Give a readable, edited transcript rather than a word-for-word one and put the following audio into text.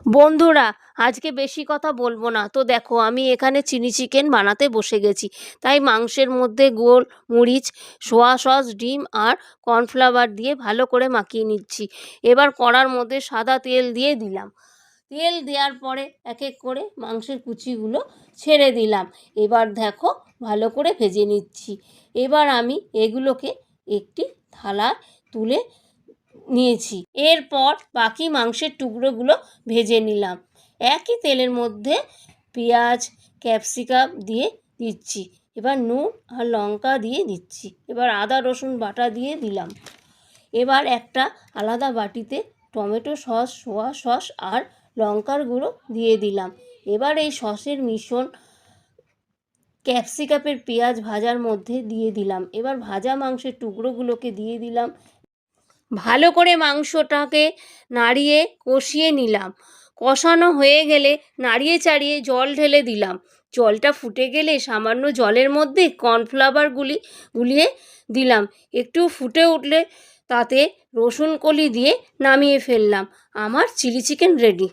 বন্ধুরা, আজকে বেশি কথা বলবো না। তো দেখো, আমি এখানে চিলি চিকেন বানাতে বসে গেছি। তাই মাংসের মধ্যে গোলমরিচ, সোয়া সস, ডিম আর কর্নফ্লাওয়ার দিয়ে ভালো করে মাখিয়ে নিচ্ছি। এবার কড়ার মধ্যে সাদা তেল দিয়ে দিলাম। তেল দেওয়ার পরে এক এক করে মাংসের কুচিগুলো ছেড়ে দিলাম। এবার দেখো, ভালো করে ভেজে নিচ্ছি। এবার আমি এগুলোকে একটি থালায় তুলে নিয়েছি। এরপর বাকি মাংসের টুকরোগুলো ভেজে নিলাম। একই তেলের মধ্যে পেঁয়াজ, ক্যাপসিকাম দিয়ে দিচ্ছি। এবার নুন আর লঙ্কা দিয়ে দিচ্ছি। এবার আদা রসুন বাটা দিয়ে দিলাম। এবার একটা আলাদা বাটিতে টমেটো সস, সোয়া সস আর লঙ্কার গুঁড়ো দিয়ে দিলাম। এবার এই সসের মিশ্রণ ক্যাপসিকামের পেঁয়াজ ভাজার মধ্যে দিয়ে দিলাম। এবার ভাজা মাংসের টুকরোগুলোকে দিয়ে দিলাম। ভালো করে মাংসটাকে নাড়িয়ে কষিয়ে নিলাম। কষানো হয়ে গেলে নাড়িয়ে চাড়িয়ে জল ঢেলে দিলাম। জলটা ফুটে গেলে সামান্য জলের মধ্যে কর্নফ্লাওয়ার গুলিয়ে দিলাম। একটু ফুটে উঠলে তাতে রসুন কলি দিয়ে নামিয়ে ফেললাম। আমার চিলি চিকেন রেডি।